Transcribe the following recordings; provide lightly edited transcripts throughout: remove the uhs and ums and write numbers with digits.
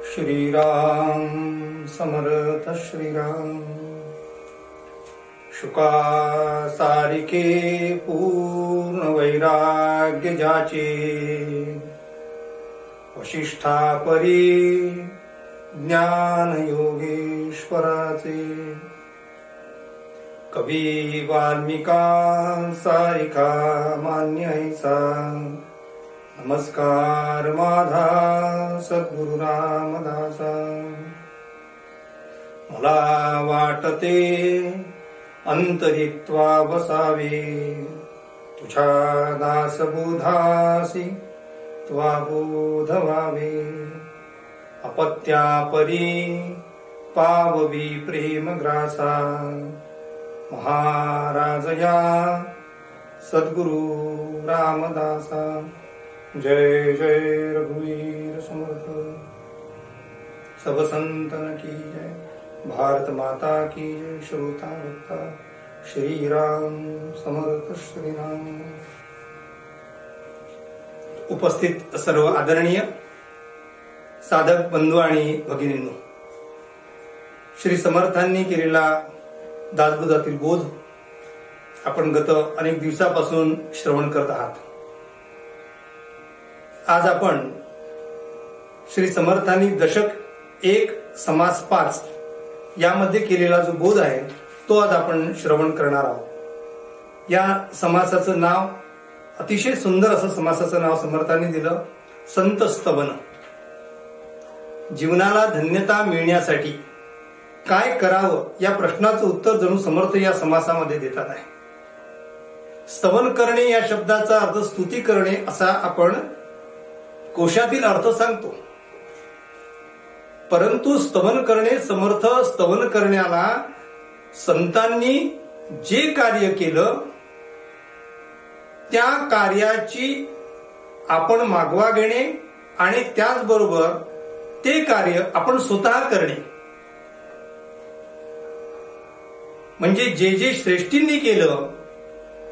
श्रीराम समर्थ श्रीराम। शुका सारिके पूर्ण वैराग्य जाचे, वशिष्ठा परी ज्ञान योगेश्वराचे। कवी वाल्मिका सारिका मान्य ऐसा, नमस्कार माझा सद्गुरु रामदासा। मला वाटते अंतरित्वा बसावे, तुझ्या दासबोधासी त्वा बोध व्हावे। अपत्या परी पाववी प्रेम ग्रासा, महाराज या सद्गुरु रामदासा। जय जय रघुवीर समर्थ। सब संतन की जय, भारत माता की जय। श्रोता भक्ता श्रीराम समर्थ श्रीराम। उपस्थित सर्व आदरणीय साधक बंधू आणि भगिनींनो, श्री समर्थांनी केलेला दासबोधातील बोध आपण गत अनेक दिवसापासून श्रवण करत आहात। आज आपण श्री समर्थांनी दशक 1 समास 5 यामध्ये केलेला जो बोध आहे तो आज आपण श्रवण करणार आहोत। या समासाचं नाव, अतिशय सुंदर असं समासाचं नाव समर्थांनी दिलं, संत स्तवन। जीवनाला धन्यता मिळण्यासाठी काय करावं या प्रश्नाचं उत्तर जणू समर्थ या समासामध्ये देतात आहे। स्तवन करणे या शब्दाचा अर्थ स्तुती करणे असा आपण कोशातील अर्थ सांगतो, परंतु स्तवन करणे, समर्थ स्तवन करण्याला संतांनी जे कार्य केलं त्या कार्याची आपण मागवा घेणे आणि त्याचबरोबर ते कार्य आपण स्वतः करणे, म्हणजे जे जे श्रेष्ठींनी केलं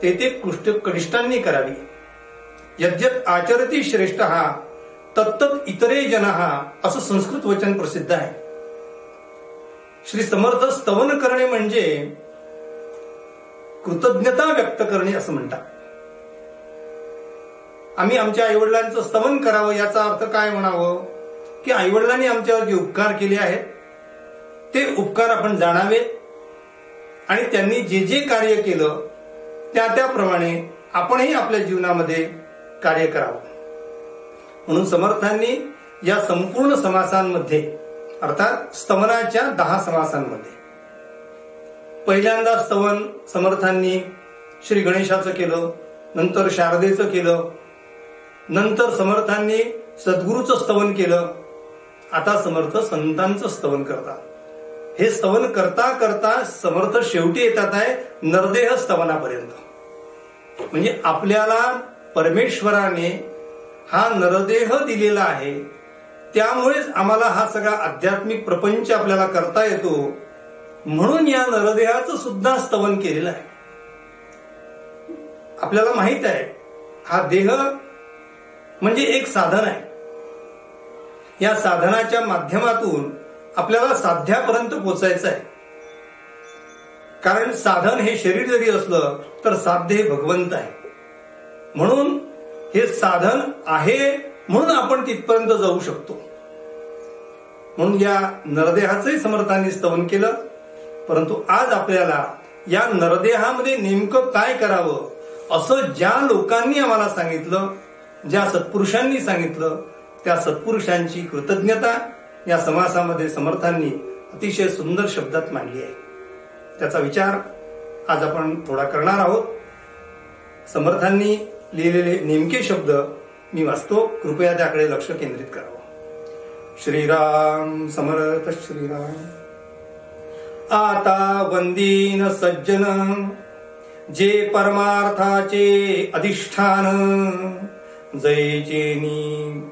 ते ते कनिष्ठांनी करावी। यद्यप आचरती श्रेष्ठ तत्तत् इतरे जनः असं संस्कृत वचन प्रसिद्ध आहे। श्री समर्थ स्तवन करणे म्हणजे कृतज्ञता व्यक्त करणे असं म्हणतात। आम्ही आमच्या आईवडिलांचं स्तवन करावं याचा अर्थ काय म्हणावं की आईवडिलांनी आमच्यावर जे उपकार केले आहेत ते उपकार आपण जाणावेत आणि त्यांनी जे जे कार्य केलं त्याप्रमाणे आपणही आपल्या जीवनामध्ये कार्य करावं। म्हणून समर्थांनी या संपूर्ण समासांमध्ये अर्थात स्तवनाच्या 10 समासांमध्ये पहिल्यांदा स्तवन समर्थांनी श्री गणेशाचं केलं, नंतर शारदेचं केलं, नंतर समर्थांनी सद्गुरूचं स्तवन केलं, आता समर्थ संतांचं स्तवन करतात। हे स्तवन करता करता समर्थ शेवटी येतात आहे नरदेह स्तवनापर्यंत। म्हणजे आपल्याला परमेश्वराने हा नरदेह दिलेला आहे, त्यामुळेच आम्हाला हा सगळा आध्यात्मिक प्रपंच आपल्याला करता येतो, म्हणून या नरदेहाचं सुद्धा स्तवन केलेलं आहे। आपल्याला माहित आहे हा देह म्हणजे एक साधन आहे, या साधनाच्या माध्यमातून आपल्याला साध्यापर्यंत पोहोचायचं आहे। कारण साधन हे शरीर जरी असलं तर साध्य हे भगवंत आहे, म्हणून हे साधन आहे म्हणून आपण तिथपर्यंत जाऊ शकतो। म्हणून या नरदेहाचंही समर्थांनी स्तवन केलं, परंतु आज आपल्याला या नरदेहामध्ये नेमकं काय करावं असं ज्या लोकांनी आम्हाला सांगितलं, ज्या सत्पुरुषांनी सांगितलं, त्या सत्पुरुषांची कृतज्ञता या समासामध्ये समर्थांनी अतिशय सुंदर शब्दात मांडली आहे। त्याचा विचार आज आपण थोडा करणार आहोत। समर्थांनी लिहिलेले नेमके शब्द मी वाचतो, कृपया त्याकडे लक्ष केंद्रित करावं। श्रीराम समर्थ श्रीराम। आता वंदीन सज्जन, जे परमार्थाचे अधिष्ठान, जयचेनी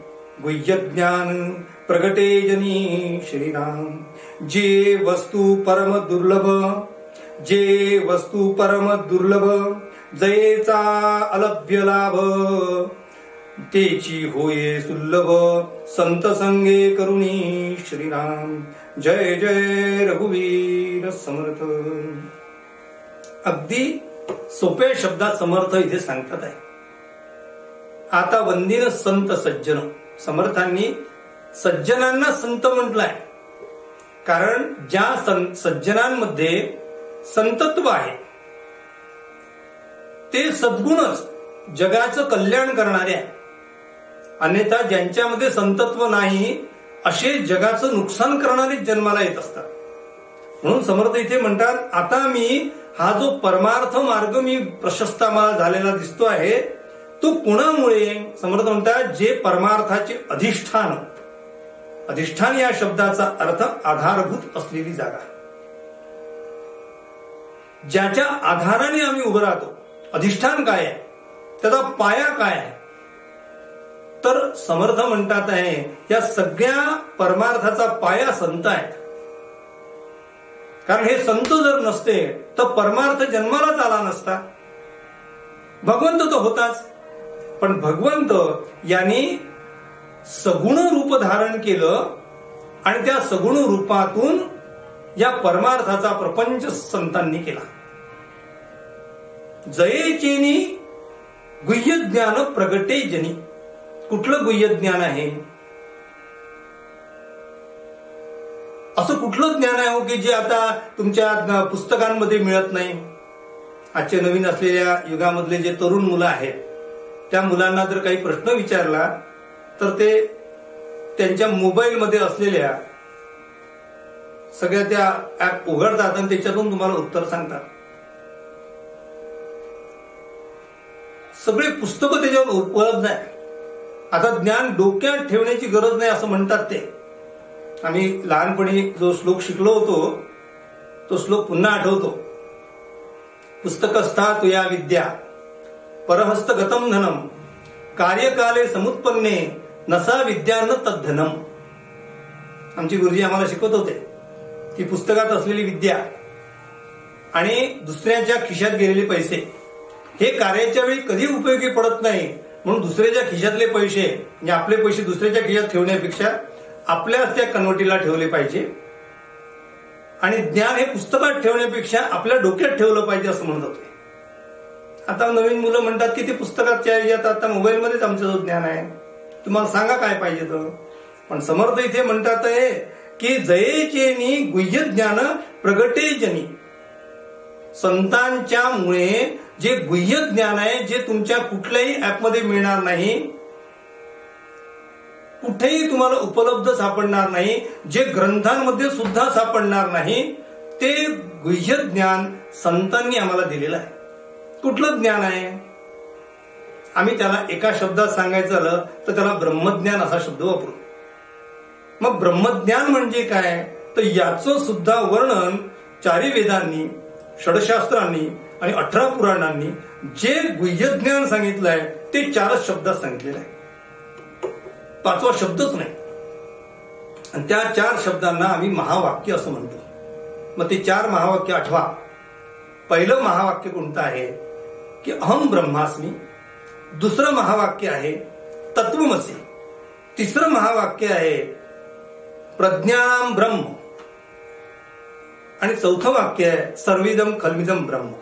गुह्य ज्ञान प्रगटे जनी श्रीराम। जे वस्तू परम दुर्लभ, जे वस्तू परम दुर्लभ, जयेचा अलभ्य लाभ, तेची होये सुलभ संत संगे करुणी श्रीराम. जय जय रघुवीर समर्थ. अगदी सोप्या शब्दात समर्थ इथे सांगतात आहे. आता वंदिन संत सज्जन. समर्थांनी सज्जनांना संत म्हटलंय कारण ज्या सज्जनांमध्ये संतत्व आहे ते सद्गुणच जगाचं कल्याण करणारे आहे. अन्यथा ज्यांच्यामध्ये संतत्व नाही असे जगाचं नुकसान करणारे जन्माला येत असतात. म्हणून समर्थ इथे म्हणतात, आता मी हा जो परमार्थ मार्ग मी प्रशस्त मला झालेला दिसतो आहे तो कोणामुळे. समर्थ म्हणतात, जे परमार्थाचे अधिष्ठान. अधिष्ठान या शब्दाचा अर्थ आधारभूत असलेली जागा, ज्याच्या आधाराने आम्ही उभं राहतो. अधिष्ठान काय आहे, त्याचा पाया काय आहे. तर समर्थ म्हणतात आहे या सगळ्या परमार्थाचा पाया संत आहेत. कारण हे संत जर नसते तर परमार्थ जन्मालाच आला नसता. भगवंत तो होताच, पण भगवंत यांनी सगुण रूप धारण केलं आणि त्या सगुण रूपातून या परमार्थाचा प्रपंच संतांनी केला. जयेचेनी गुह्य ज्ञान प्रगटे जनी. कुठलं गुह्य ज्ञान आहे, असं कुठलं ज्ञान आहे हो की जे आता तुमच्या पुस्तकांमध्ये मिळत नाही. आजच्या नवीन असलेल्या युगामधले जे तरुण मुलं आहेत त्या मुलांना जर काही प्रश्न विचारला तर ते त्यांच्या मोबाईलमध्ये असलेल्या सगळ्या त्या ऍप उघडतात आणि त्याच्यातून तुम्हाला उत्तर सांगतात. सगळे पुस्तकं त्याच्यावर उपलब्ध आहे. आता ज्ञान डोक्यात ठेवण्याची गरज नाही असं म्हणतात ते. आम्ही लहानपणी जो श्लोक शिकलो होतो तो श्लोक पुन्हा आठवतो. पुस्तकस्था तुया विद्या परहस्तगतम धनम कार्यकाले समुत्पन्ने नसा विद्या न तद्धनम. आमची गुरुजी आम्हाला शिकवत होते की पुस्तकात असलेली विद्या आणि दुसऱ्याच्या खिशात गेलेले पैसे हे कार्याच्या वेळी कधी उपयोगी पडत नाही. म्हणून दुसऱ्याच्या खिशातले पैसे म्हणजे आपले पैसे दुसऱ्याच्या खिशात ठेवण्यापेक्षा आपल्याच त्या कन्वर्टीला ठेवले पाहिजे. आणि ज्ञान हे पुस्तकात ठेवण्यापेक्षा आपल्या डोक्यात ठेवलं पाहिजे असं म्हणत होते. आता नवीन मुलं म्हणतात की ते पुस्तकात आता मोबाईलमध्येच आमचं जो ज्ञान आहे, तुम्हाला सांगा काय पाहिजे तर. पण समर्थ इथे म्हणतात आहे की जयेचेनी गुह्य ज्ञान प्रगटे जनी. संतांच्या मुळे जे गुह्य ज्ञान आहे जे तुमच्या कुठल्याही ऍपमध्ये मिळणार नाही, कुठेही तुम्हाला उपलब्ध सापडणार नाही, जे ग्रंथांमध्ये सुद्धा सापडणार नाही, ते गुह्य ज्ञान संतांनी आम्हाला दिलेलं आहे. कुठलं ज्ञान आहे, आम्ही त्याला एका शब्दात सांगायचं झालं तर त्याला ब्रह्मज्ञान असा शब्द वापरू. मग ब्रह्मज्ञान म्हणजे काय, तर याचं सुद्धा वर्णन चारी वेदांनी, षडशास्त्रांनी आणि 18 पुराणांनी जे गुह्य ज्ञान सांगितलंय ते 4 शब्दात सांगितलेलं आहे. 5वा शब्दच नाही. आणि त्या 4 शब्दांना आम्ही महावाक्य असं म्हणतो. मग ते 4 महावाक्य आठवा. पहिलं महावाक्य कोणतं आहे की अहम ब्रह्मास्मी. दुसरं महावाक्य आहे तत्वमसी. तिसरं महावाक्य आहे प्रज्ञानाम ब्रह्म. आणि चौथं वाक्य आहे सर्विदम खल्विदम ब्रह्म.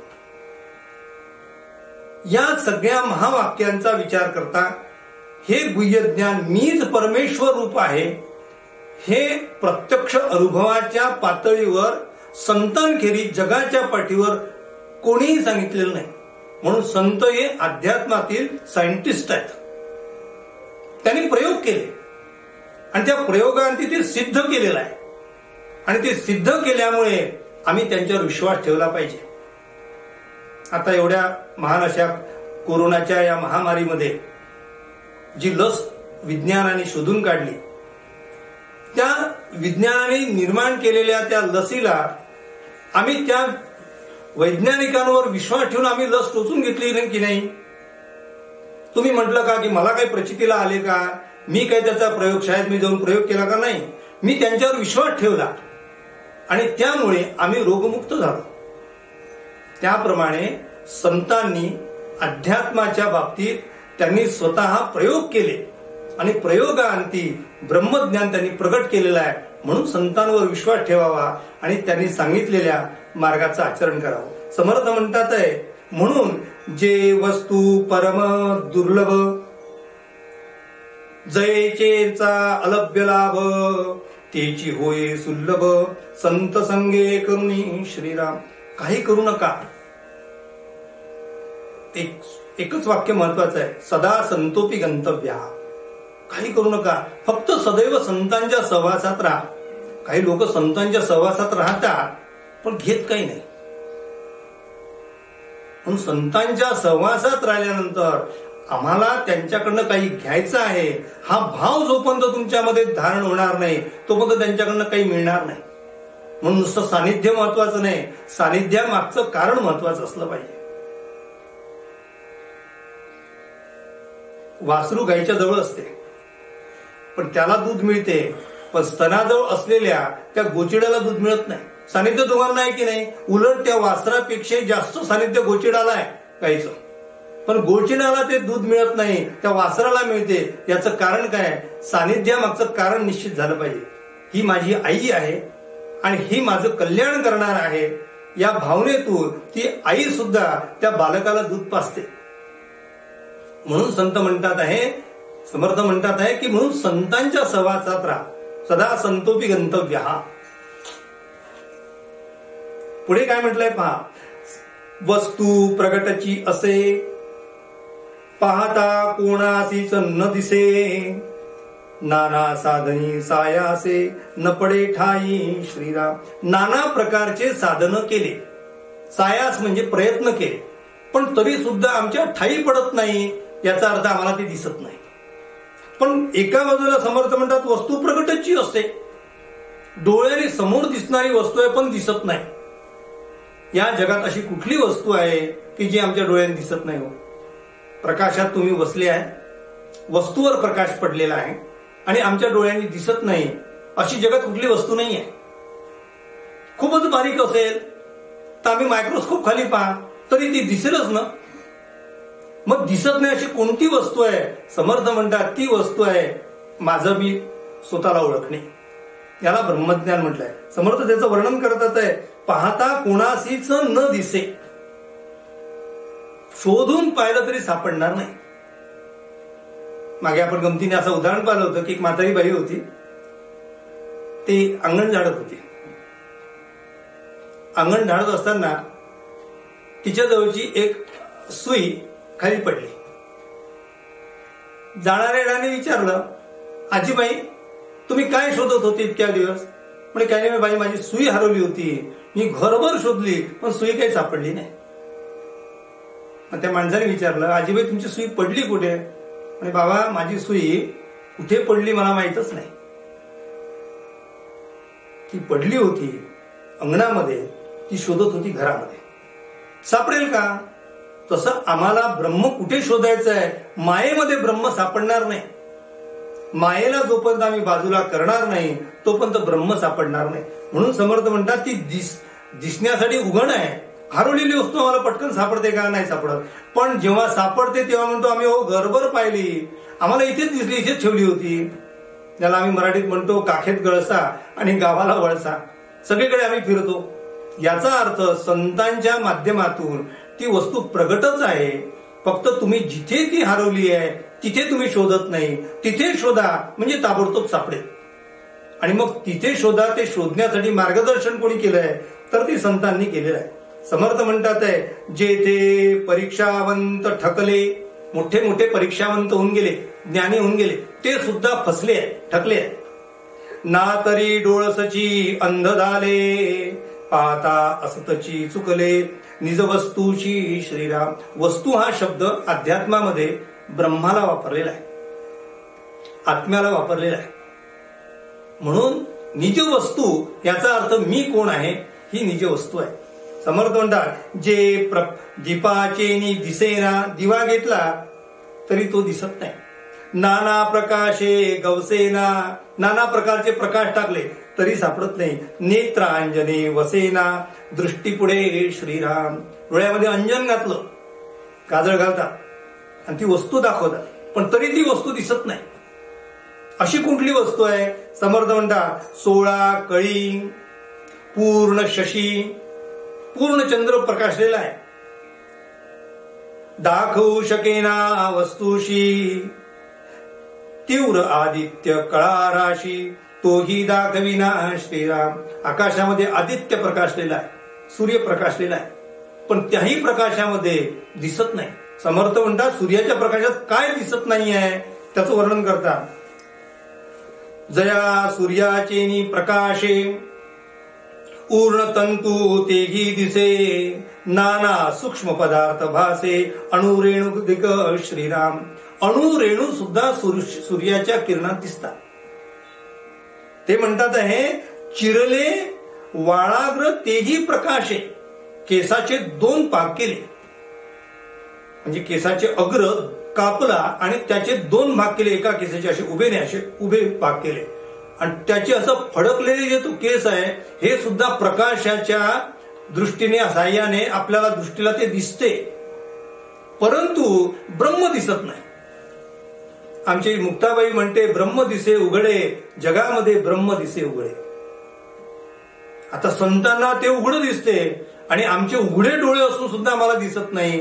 या सगळ्या महावाक्यांचा विचार करता हे गुह्य ज्ञान मीच परमेश्वर रूप आहे हे प्रत्यक्ष अनुभवाच्या पातळीवर संतांखेरीज जगाच्या पाठीवर कोणीही सांगितलेलं नाही. म्हणून संत हे अध्यात्मातील सायंटिस्ट आहेत. त्यांनी प्रयोग केले आणि त्या प्रयोगांती ते सिद्ध केलेलं आहे. आणि ते सिद्ध केल्यामुळे आम्ही त्यांच्यावर विश्वास ठेवला पाहिजे. आता एवढ्या महान अशा कोरोनाच्या या महामारीमध्ये जी लस विज्ञानाने शोधून काढली, त्या विज्ञानाने निर्माण केलेल्या त्या लसीला आम्ही त्या वैज्ञानिकांवर विश्वास ठेवून आम्ही लस टोचून घेतली की नाही. तुम्ही म्हटलं का की मला काही प्रचितीला आले का, मी काही त्याचा प्रयोगशाळेत मी जाऊन प्रयोग केला का, नाही. मी त्यांच्यावर विश्वास ठेवला आणि त्यामुळे आम्ही रोगमुक्त झालो. त्याप्रमाणे संतांनी अध्यात्माच्या बाबतीत त्यांनी स्वतः प्रयोग केले आणि प्रयोगांती ब्रह्मज्ञान त्यांनी प्रगट केलेलं आहे. म्हणून संतांवर विश्वास ठेवावा आणि त्यांनी सांगितलेल्या मार्गाचं आचरण करावं. समर्थ म्हणतात आहे, म्हणून जे वस्तू परम दुर्लभ जयेचेचा अलभ्य लाभ तेची होय सुलभ संत संगे करुणी श्रीराम. काही करू नका. एकच वाक्य महत्वाचं आहे, सदा संतोपी गंतव्या. काही करू नका, फक्त सदैव संतांच्या सहवासात राहा. काही लोक संतांच्या सहवासात राहतात पण घेत काही नाही. म्हणून संतांच्या सहवासात राहिल्यानंतर आम्हाला त्यांच्याकडनं काही घ्यायचं आहे हा भाव जोपर्यंत तुमच्यामध्ये धारण होणार नाही तोपर्यंत त्यांच्याकडनं काही मिळणार नाही. म्हणून नुसतं सानिध्य महत्वाचं नाही, सानिध्यामागचं कारण महत्वाचं असलं पाहिजे. वासरू गाईच्या जवळ असते पण त्याला दूध मिळते, पण स्तनाजवळ असलेल्या त्या गोचिडाला दूध मिळत नाही. सानिध्य दोघांना आहे की नाही? उलट त्या वासरापेक्षा जास्त सानिध्य गोचिडाला आहे गाईचं, पण गोचिडाला ते दूध मिळत नाही, त्या वासराला मिळते. याचं कारण काय? सानिध्यामागचं कारण निश्चित झालं पाहिजे. ही माझी आई आहे आणि ही माझं कल्याण करणार आहे या भावनेतून ती आई सुद्धा त्या बालकाला दूध पाजते. म्हणून संत म्हणतात आहे, समर्थ म्हणतात आहे की म्हणून संतांच्या सहवासात राहा, सदा संतोपी गंतव्य. पुढे काय म्हटलंय पहा, वस्तू प्रगटची असे पाहता कोणासीच न दिसे नाना साधनी सायासे न पडे ठाई श्रीराम. नाना प्रकारचे साधन केले, सायास म्हणजे प्रयत्न केले, पण तरी सुद्धा आमच्या ठाई पडत नाही. याचा अर्थ आम्हाला ते दिसत नाही. पण एका बाजूला समर्थ म्हणतात वस्तू प्रगटची असते, डोळ्याने समोर दिसणारी वस्तू आहे पण दिसत नाही. या जगात अशी कुठली वस्तू आहे की जी आमच्या डोळ्याने दिसत नाही? हो, प्रकाशात तुम्ही बसले आहे, वस्तूवर प्रकाश पडलेला आहे आणि आमच्या डोळ्यांनी दिसत नाही, अशी जगात कुठली वस्तू नाही आहे. खूपच बारीक असेल तर आम्ही मायक्रोस्कोप खाली पहा तरी ती दिसेलच ना. मग दिसत नाही अशी कोणती वस्तू आहे? समर्थ म्हणतात ती वस्तू आहे माझं मी स्वतःला ओळखणे. याला ब्रह्मज्ञान म्हटलंय. समर्थ त्याचं वर्णन करतात आहे, पाहता कोणासीच न दिसे. शोधून पाहिलं तरी सापडणार नाही. मागे आपण गमतीने असं उदाहरण पाहिलं होतं की एक म्हातारी बाई होती, ती अंगण झाडत होती. अंगण झाडत असताना तिच्या जवळची एक सुई खाली पडली. जाणाऱ्याने विचारलं, आजीबाई तुम्ही काय शोधत होती इतक्या दिवस? म्हणजे काय नाही बाई, माझी सुई हरवली होती, मी घरभर शोधली पण सुई काही सापडली नाही. मग त्या माणसाने विचारलं, आजीबाई तुमची सुई पडली कुठे? आणि बाबा माझी सुई कुठे पडली मला माहीतच नाही. ती पडली होती अंगणामध्ये, ती शोधत होती घरामध्ये. सापडेल का? तसं आम्हाला ब्रह्म कुठे शोधायचं आहे? मायेमध्ये ब्रह्म सापडणार नाही. मायेला जोपर्यंत आम्ही बाजूला करणार नाही तोपर्यंत ब्रह्म सापडणार नाही. म्हणून समर्थ म्हणतात ती दिसण्यासाठी उघड आहे. हरवलेली वस्तू आम्हाला पटकन सापडते का? नाही सापडत. पण जेव्हा सापडते तेव्हा म्हणतो आम्ही हो घरभर पाहिली, आम्हाला इथेच दिसली, इथेच ठेवली होती. त्याला आम्ही मराठीत म्हणतो काखेत गळसा आणि गावाला वळसा. सगळीकडे आम्ही फिरतो. याचा अर्थ संतांच्या माध्यमातून ती वस्तू प्रगटच आहे, फक्त तुम्ही जिथे ती हरवली आहे तिथे तुम्ही शोधत नाही. तिथे शोधा म्हणजे ताबडतोब सापडेल. आणि मग तिथे शोधा, ते शोधण्यासाठी मार्गदर्शन कोणी केलंय? तर ते संतांनी केलेलं आहे. समर्थ म्हणतात आहे, जेथे परीक्षावंत ठकले, मोठे मोठे परीक्षावंत होऊन गेले, ज्ञानी होऊन गेले, ते सुद्धा फसले आहे, ठकले आहे. ना तरी डोळसची अंध झाले, पाहता असतची चुकले, निज वस्तूची श्रीराम. वस्तू हा शब्द अध्यात्मामध्ये ब्रह्माला वापरलेला आहे, आत्म्याला वापरलेला आहे. म्हणून निज वस्तू याचा अर्थ मी कोण आहे ही निज वस्तू आहे. समर्थ म्हणतात जे दीपाचे दिसेना, दिवा घेतला तरी तो दिसत नाही. नाना प्रकाशे गवसेना, नाना प्रकारचे प्रकाश टाकले तरी सापडत नाही. नेत्रांजने वसेना, दृष्टी पुढे श्रीराम. डोळ्यामध्ये अंजन घातलं, काजळ घालतात आणि ती वस्तू दाखवतात, पण तरी ती वस्तू दिसत नाही. अशी कुठली वस्तू आहे? समर्थ म्हणतात 16 कळी, पूर्ण शशी, पूर्ण चंद्र प्रकाशलेला आहे. दाखवू शकेना वस्तूशी, तीव्र आदित्य कळा राशी, तोही दाखविना श्रीराम. आकाशामध्ये आदित्य प्रकाशलेला आहे, सूर्य प्रकाशलेला आहे, पण त्याही प्रकाशामध्ये दिसत नाही. समर्थ म्हणतात सूर्याच्या प्रकाशात काय दिसत नाही आहे त्याचं वर्णन करतात. जया सूर्याचेनी प्रकाशे, पूर्ण तंतू तेही दिसे, नाना सूक्ष्म पदार्थ भासे, अणुरेणू दिग श्रीराम. अणुरेणू सुद्धा सूर्याच्या किरणात दिसतात. ते म्हणतात आहे चिरले वाळाग्र तेही प्रकाशे, केसाचे 2 भाग केले, म्हणजे केसाचे अग्र कापला आणि त्याचे 2 भाग केले. एका केसाचे असे उभे नाही, असे उभे भाग केले, आणि त्याचे असं फडकलेले जे तो केस आहे हे सुद्धा प्रकाशाच्या दृष्टीने साह्याने आपल्याला दृष्टीला ते दिसते, परंतु ब्रह्म दिसत नाही. आमची मुक्ताबाई म्हणते ब्रह्म दिसे उघडे, जगामध्ये ब्रह्म दिसे उघडे. आता संतांना ते उघड दिसते आणि आमचे उघडे डोळे असून सुद्धा आम्हाला दिसत नाही.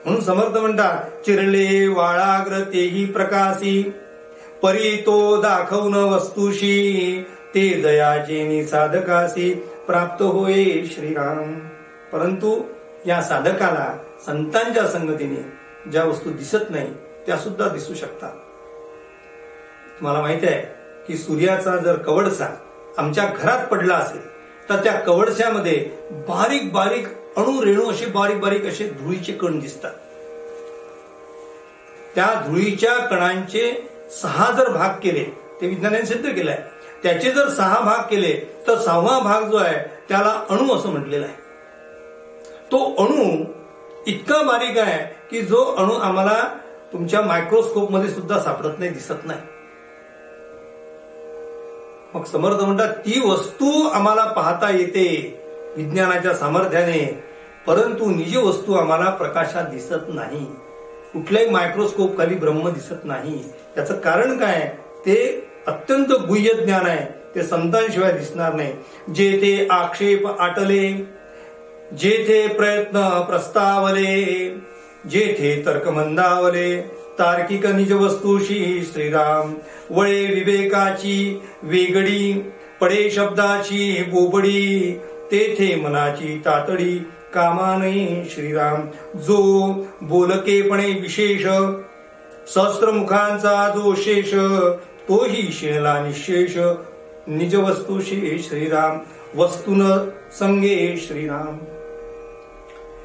म्हणून समर्थ म्हणतात चिरले वाळाग्र तेही प्रकाशी, परी तो दाखवून वस्तूशी, ते दयाचेनी साधकासी, प्राप्त होय श्रीराम. परंतु या साधकाला संतांच्या संगतीने ज्या वस्तू दिसत नाही त्या सुद्धा दिसू शकतात. तुम्हाला माहिती आहे की सूर्याचा जर कवडसा आमच्या घरात पडला असेल तर त्या कवडस्यामध्ये बारीक बारीक अणुरेणू असे बारीक बारीक असे धुळीचे कण दिसतात. त्या धुळीच्या कणांचे 6 जर भाग केले, ते विज्ञानाने सिद्ध केलंय, त्याचे जर 6 भाग केले तर 6वा भाग जो आहे त्याला अणु असं म्हटलेलं आहे. तो अणु इतका बारीक आहे की जो अणु आम्हाला तुमच्या मायक्रोस्कोप मध्ये सुद्धा सापडत नाही, दिसत नाही. मग समर्थ म्हणतात ती वस्तू आम्हाला पाहता येते विज्ञानाच्या सामर्थ्याने, परंतु निज वस्तू आम्हाला प्रकाशात दिसत नाही. कुठल्याही मायक्रोस्कोप खाली ब्रह्म दिसत नाही. याचं कारण काय? ते अत्यंत गुह्य ज्ञान आहे, ते संतांशिवाय दिसणार नाही. जेथे आक्षेप आटले, जेथे प्रयत्न प्रस्तावले, जेथे तर्क मंदावले, तार्किक निज वस्तूशी श्रीराम. वळे विवेकाची वेगडी, पडे शब्दाची बोबडी, तेथे मनाची तातडी, कामा नाही श्रीराम. जो बोलकेपणे विशेष, सहस्त्रमुखांचा जो शेष, तोही शिणला निशेष, निज वस्तूशी श्रीराम. वस्तून संगे श्रीराम.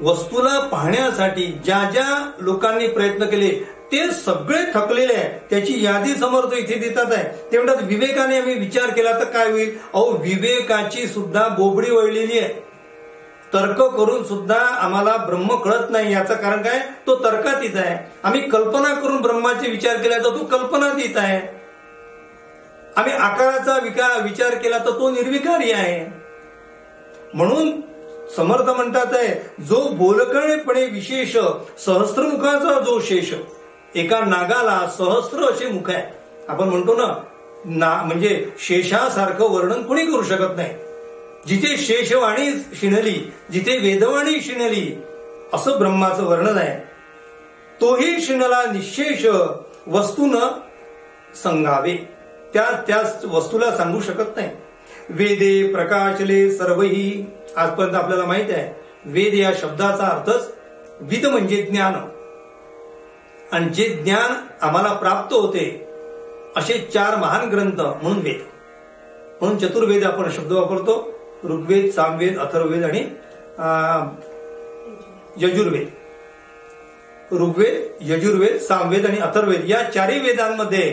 वस्तूला पाहण्यासाठी ज्या ज्या लोकांनी प्रयत्न केले ते सगळे थकलेले आहे. त्याची यादी समर्थ इथे देतात आहे. ते म्हणतात विवेकाने आम्ही विचार केला तर काय होईल? अहो विवेकाची सुद्धा बोबडी वळलेली आहे. तर्क करून सुद्धा आम्हाला ब्रह्म कळत नाही. याचं कारण काय? तो तर्कातीत आहे. आम्ही कल्पना करून ब्रह्माचे विचार केला तर तो कल्पनातीत आहे. आम्ही आकाराचा विचार केला तर तो निर्विकारी आहे. म्हणून समर्थ म्हणतात आहे जो बोलकळेपणे विशेष, सहस्त्रमुखाचा जो शेष. एका नागाला सहस्त्र असे मुख आहे. आपण म्हणतो ना म्हणजे शेषासारखं वर्णन कोणी करू शकत नाही. जिथे शेषवाणी शिणली, जिथे वेदवाणी शिणली, असं ब्रह्माचं वर्णन आहे. तोही शिणला निशेष, वस्तून संगावे. त्या वस्तूला सांगू शकत नाही. वेदे प्रकाशले सर्वही. आजपर्यंत आपल्याला माहित आहे वेद या शब्दाचा अर्थच विद म्हणजे ज्ञान, आणि जे ज्ञान आम्हाला प्राप्त होते असे 4 महान ग्रंथ म्हणून वेद. म्हणून चतुर्वेद आपण शब्द वापरतो. ऋग्वेद, सामवेद, अथर्ववेद आणि यजुर्वेद. ऋग्वेद, यजुर्वेद, सामवेद आणि अथर्ववेद या 4ही वेदांमध्ये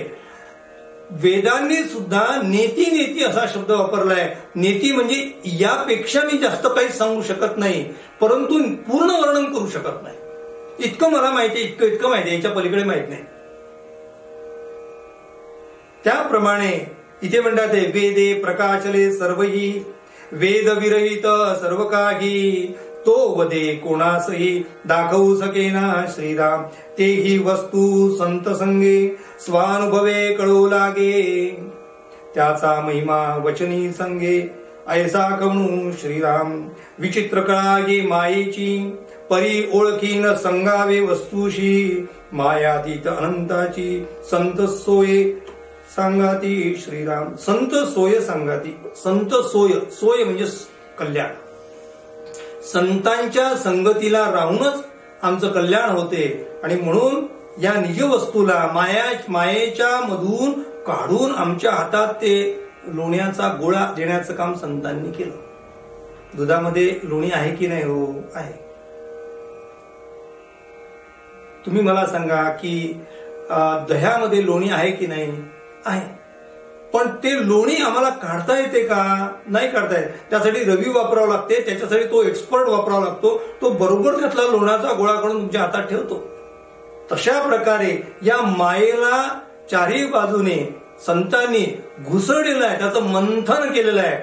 वेदांनी सुद्धा नेती नेती असा शब्द वापरलाय. नेती म्हणजे यापेक्षा मी जास्त काही सांगू शकत नाही, परंतु पूर्ण वर्णन करू शकत नाही. इतकं मला माहिती आहे, इतकं माहिती आहे, याच्या पलीकडे माहित नाही. त्याप्रमाणे इथे म्हणतात वेदे प्रकाशले सर्वही, वेद विरहित सर्व काही, तो वदे कोणासही दाखवू सकेना श्रीराम. तेही वस्तू संत संगे स्वानुभवे कळू लागे. त्याचा महिमा वचनी संगे ऐसा कवणू श्रीराम. विचित्र कळागे मायेची परी ओळखीन संगावे वस्तूशी. मायातीत अनंताची संत सोय सांगाती श्रीराम. संत सोय सांगाती. संत सोय, सोय म्हणजे कल्याण. संतांच्या संगतीला राहूनच आमचं कल्याण होते. आणि म्हणून या निज वस्तूला मायेच्या मधून काढून आमच्या हातात ते लोण्याचा गोळा देण्याचं काम संतांनी केलं. दुधामध्ये लोणी आहे की नाही? हो आहे. तुम्ही मला सांगा की दह्यामध्ये लोणी आहे की नाही? आहे. पण ते लोणी आम्हाला काढता येते का? नाही काढता येत. त्यासाठी रवी वापरावं लागते. त्याच्यासाठी तो एक्सपर्ट वापरावा लागतो. तो बरोबर त्यातला लोण्याचा गोळा काढून तुमच्या हातात ठेवतो. तशा प्रकारे या मायेला चारही बाजूने संतांनी घुसळलेलं आहे, त्याचं मंथन केलेलं आहे.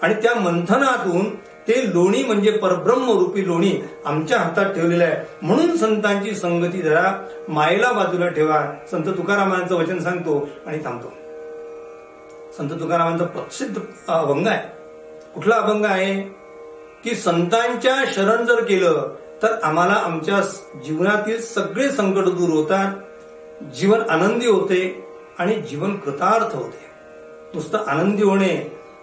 आणि त्या मंथनातून ते लोणी म्हणजे परब्रह्म रूपी लोणी आमच्या हातात ठेवलेलं आहे. म्हणून संतांची संगती धरा, मायेला बाजूला ठेवा. संत तुकारामांचं वचन सांगतो आणि थांबतो. संत तुकारामांचा प्रसिद्ध अभंग आहे. कुठला अभंग आहे? की संतांच्या शरण जर केलं तर आम्हाला आमच्या जीवनातील सगळे संकट दूर होतात, जीवन आनंदी होते आणि जीवन कृतार्थ होते. नुसतं आनंदी होणे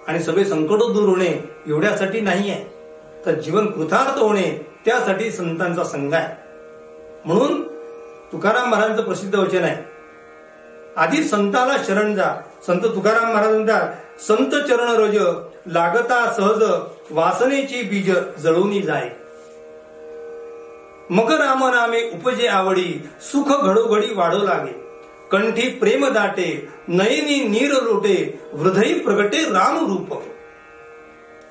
आणि सगळे संकट दूर होणे एवढ्यासाठी नाही आहे, तर जीवन कृतार्थ होणे त्यासाठी संतांचा संग आहे. म्हणून तुकाराम महाराजांचं प्रसिद्ध वचन आहे, आधी संताला शरण जा. संत तुकाराम महाराज म्हणतात, संत चरण रज लागता सहज वासनेची बीज जळूनी जाय. मग राम नामे उपजे आवडी सुख घडोघडी वाढो लागे. कंठी प्रेम दाटे नयनी नीर लोटे हृदयी प्रगटे राम रूप.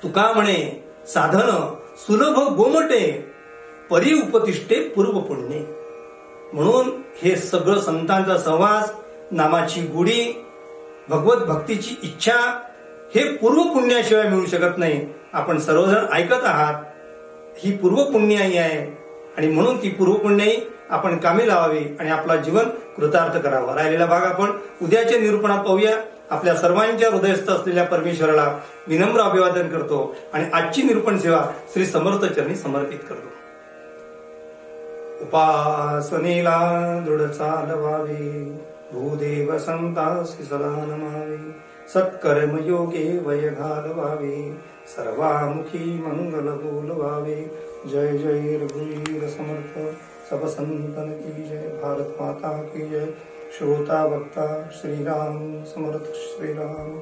तुका म्हणे साधन सुलभ गोमटे परी उपतिष्ठे पूर्व पुण्ये. म्हणून हे सगळं संतांचा सहवास, नामाची गुढी, भगवत भक्तीची इच्छा हे पूर्व पुण्याशिवाय मिळू शकत नाही. आपण सर्वजण ऐकत आहात, ही पूर्व पुण्याई आहे आणि म्हणून ती पूर्व पुण्याई आपण कामी लावावी आणि आपला जीवन कृतार्थ करावा. राहिलेला भाग आपण उद्याच्या निरूपणात पाहूया. आपल्या सर्वांच्या हृदयस्थ असलेल्या परमेश्वराला विनम्र अभिवादन करतो आणि आजची निरूपण सेवा श्री समर्थ चरणी समर्पित करतो. उपासनेला दृढ चालवावे, भूदेव संतासी सदा नमावे. सत्कर्म योगे वय घालवावे, सर्वामुखी मंगल बोलवावे. जय जय रघुवीर समर्थ, सब संतन की जय. भारत माता की जय. श्रोता वक्ता श्रीराम समर्थ श्रीराम.